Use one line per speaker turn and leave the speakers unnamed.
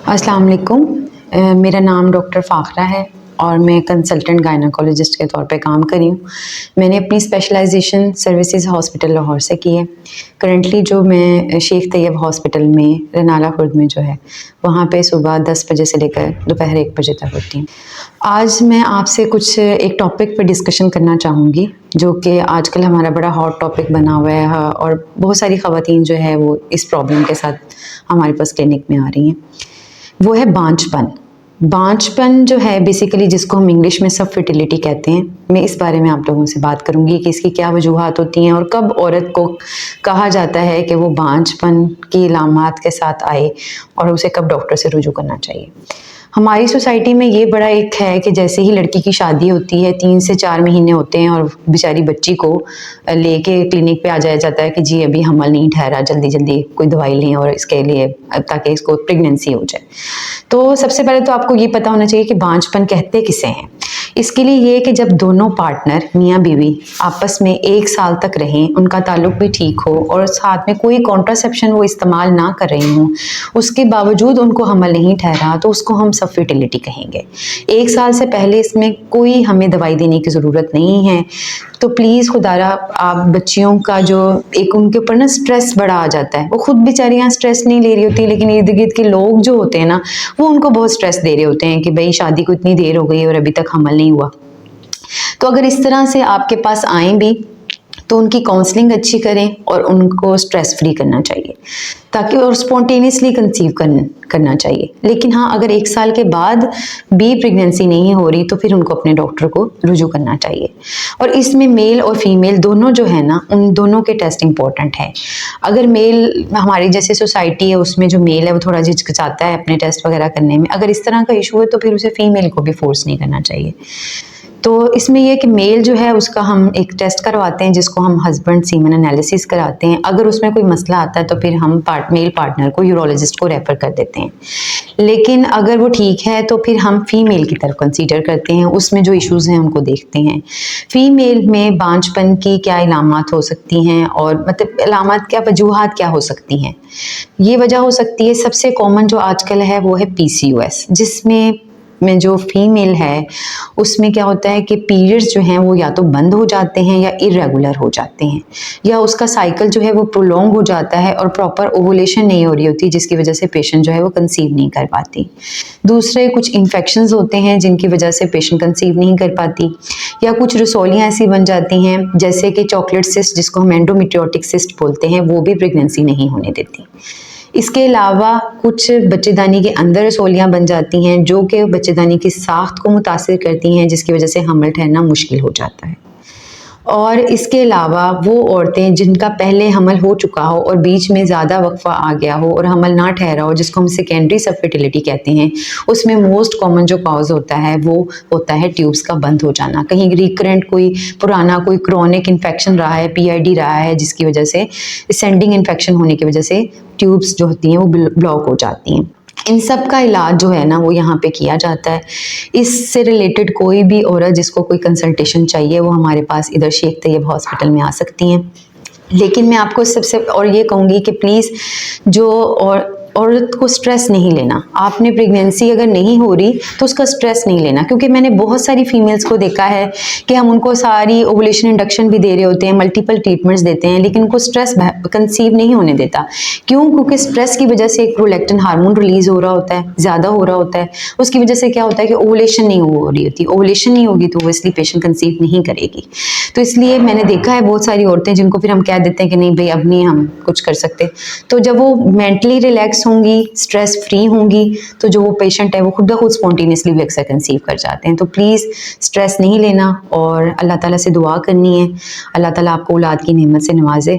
अस्सलाम वालेकुम। मेरा नाम डॉक्टर फ़ाखरा है और मैं कंसल्टेंट गायनेकोलॉजिस्ट के तौर पे काम कर रही हूँ। मैंने अपनी स्पेशलाइजेशन सर्विसेज हॉस्पिटल लाहौर से की है। करंटली जो मैं शेख तैयब हॉस्पिटल में रनाला खुर्द में जो है वहाँ पे सुबह 10 बजे से लेकर दोपहर 1 बजे तक होती हूँ। आज मैं आपसे कुछ एक टॉपिक पे डिस्कशन करना चाहूँगी जो कि आजकल हमारा बड़ा हॉट टॉपिक बना हुआ है और बहुत सारी ख़वातीन जो है वो इस प्रॉब्लम के साथ हमारे पास क्लिनिक में आ रही हैं। वो है बांझपन। बांझपन जो है बेसिकली जिसको हम इंग्लिश में सब फर्टिलिटी कहते हैं। मैं इस बारे में आप लोगों से बात करूंगी कि इसकी क्या वजूहात होती हैं और कब औरत को कहा जाता है कि वो बांझपन की अलामात के साथ आए और उसे कब डॉक्टर से रुजू करना चाहिए। हमारी सोसाइटी में ये बड़ा एक है कि जैसे ही लड़की की शादी होती है 3 से 4 महीने होते हैं और बेचारी बच्ची को लेके क्लिनिक पे आ जाया जाता है कि जी अभी हमल नहीं ठहरा, जल्दी जल्दी कोई दवाई लें और इसके लिए ताकि इसको प्रेगनेंसी हो जाए। तो सबसे पहले तो आपको ये पता होना चाहिए कि बांझपन कहते किसे हैं। इसके लिए ये कि जब दोनों पार्टनर मियाँ बीवी आपस में 1 साल तक रहें, उनका ताल्लुक भी ठीक हो और साथ में कोई कॉन्ट्रासेप्शन वो इस्तेमाल ना कर रहे हों, उसके बावजूद उनको हमल नहीं ठहरा तो उसको हम सब फर्टिलिटी कहेंगे। 1 साल से पहले इसमें कोई हमें दवाई देने की ज़रूरत नहीं है। तो प्लीज़ खुदारा आप बच्चियों का जो एक उनके ऊपर ना स्ट्रेस बड़ा आ जाता है, वो खुद बेचारियाँ स्ट्रेस नहीं ले रही होती लेकिन इर्द गिर्द के लोग जो होते हैं ना वो उनको बहुत स्ट्रेस दे रहे होते हैं कि भाई शादी को इतनी देर हो गई और अभी तक हमल नहीं हुआ। तो अगर इस तरह से आपके पास आए भी तो उनकी काउंसलिंग अच्छी करें और उनको स्ट्रेस फ्री करना चाहिए ताकि और स्पॉन्टेनियसली कंसीव करना चाहिए। लेकिन हाँ, अगर 1 साल के बाद भी प्रेगनेंसी नहीं हो रही तो फिर उनको अपने डॉक्टर को रुजू करना चाहिए। और इसमें मेल और फीमेल दोनों जो है ना, उन दोनों के टेस्ट इंपॉर्टेंट है। अगर मेल हमारी जैसे सोसाइटी है उसमें जो मेल है वो थोड़ा झिझकिचाता है अपने टेस्ट वगैरह करने में, अगर इस तरह का इशू है तो फिर उसे फीमेल को भी फोर्स नहीं करना चाहिए। तो इसमें यह कि मेल जो है उसका हम एक टेस्ट करवाते हैं जिसको हम हस्बैंड सीमन एनालिसिस कराते हैं। अगर उसमें कोई मसला आता है तो फिर हम मेल पार्टनर को यूरोलॉजिस्ट को रेफर कर देते हैं। लेकिन अगर वो ठीक है तो फिर हम फीमेल की तरफ कंसीडर करते हैं, उसमें जो इश्यूज़ हैं उनको देखते हैं। फीमेल में बांझपन की क्या इलामात हो सकती हैं और मतलब इलामात क्या वजूहात क्या हो सकती हैं। ये वजह हो सकती है सबसे कॉमन जो आजकल है वो है PCOS, जिसमें जो फीमेल है उसमें क्या होता है कि पीरियड्स जो हैं वो या तो बंद हो जाते हैं या इरेगुलर हो जाते हैं या उसका साइकिल जो है वो प्रोलॉन्ग हो जाता है और प्रॉपर ओवुलेशन नहीं हो रही होती जिसकी वजह से पेशेंट जो है वो कंसीव नहीं कर पाती। दूसरे कुछ इन्फेक्शंस होते हैं जिनकी वजह से पेशेंट कंसीव नहीं कर पाती या कुछ रसौलियाँ ऐसी बन जाती हैं जैसे कि चॉकलेट सिस्ट जिसको हम एंडोमेट्रियोटिक सिस्ट बोलते हैं, वो भी प्रेगनेंसी नहीं होने देती। इसके अलावा कुछ बच्चेदानी के अंदर रसौलियाँ बन जाती हैं जो कि बच्चेदानी की साख्त को मुतासिर करती हैं जिसकी वजह से हमल ठहरना मुश्किल हो जाता है। और इसके अलावा वो औरतें जिनका पहले हमल हो चुका हो और बीच में ज़्यादा वक्फा आ गया हो और हमल ना ठहरा हो जिसको हम सेकेंडरी सब फर्टिलिटी कहते हैं, उसमें मोस्ट कॉमन जो कॉज होता है वो होता है ट्यूब्स का बंद हो जाना। कहीं रिकरेंट कोई पुराना कोई क्रॉनिक इन्फेक्शन रहा है, PID रहा है जिसकी वजह से सेंडिंग इन्फेक्शन होने की वजह से ट्यूब्स जो होती हैं वो ब्लॉक हो जाती हैं। इन सब का इलाज जो है ना वो यहाँ पे किया जाता है। इससे रिलेटेड कोई भी औरत जिसको कोई कंसल्टेशन चाहिए वो हमारे पास इधर शेख तैयब हॉस्पिटल में आ सकती हैं। लेकिन मैं आपको सबसे और ये कहूँगी कि प्लीज़ जो औरत को स्ट्रेस नहीं लेना। आपने प्रेगनेंसी अगर नहीं हो रही तो उसका स्ट्रेस नहीं लेना, क्योंकि मैंने बहुत सारी फीमेल्स को देखा है कि हम उनको सारी ओवुलेशन इंडक्शन भी दे रहे होते हैं, मल्टीपल ट्रीटमेंट्स देते हैं, लेकिन उनको स्ट्रेस कंसीव नहीं होने देता। क्यों? क्योंकि स्ट्रेस की वजह से एक प्रोलैक्टिन हार्मोन रिलीज हो रहा होता है, ज़्यादा हो रहा होता है। उसकी वजह से क्या होता है कि ओवुलेशन नहीं हो रही होती। ओवुलेशन नहीं होगी तो ओब्वियसली पेशेंट कंसीव नहीं करेगी। तो इसलिए मैंने देखा है बहुत सारी औरतें जिनको फिर हम कह देते हैं कि नहीं भाई अब नहीं हम कुछ कर सकते। तो जब वो मेंटली रिलैक्स होंगी, स्ट्रेस फ्री होंगी, तो जो वो पेशेंट है वो खुद ब खुद स्पॉन्टेनियसली भी अक्सर कंसीव कर जाते हैं। तो प्लीज़ स्ट्रेस नहीं लेना और अल्लाह ताला से दुआ करनी है, अल्लाह ताला आपको औलाद की नेमत से नवाजे।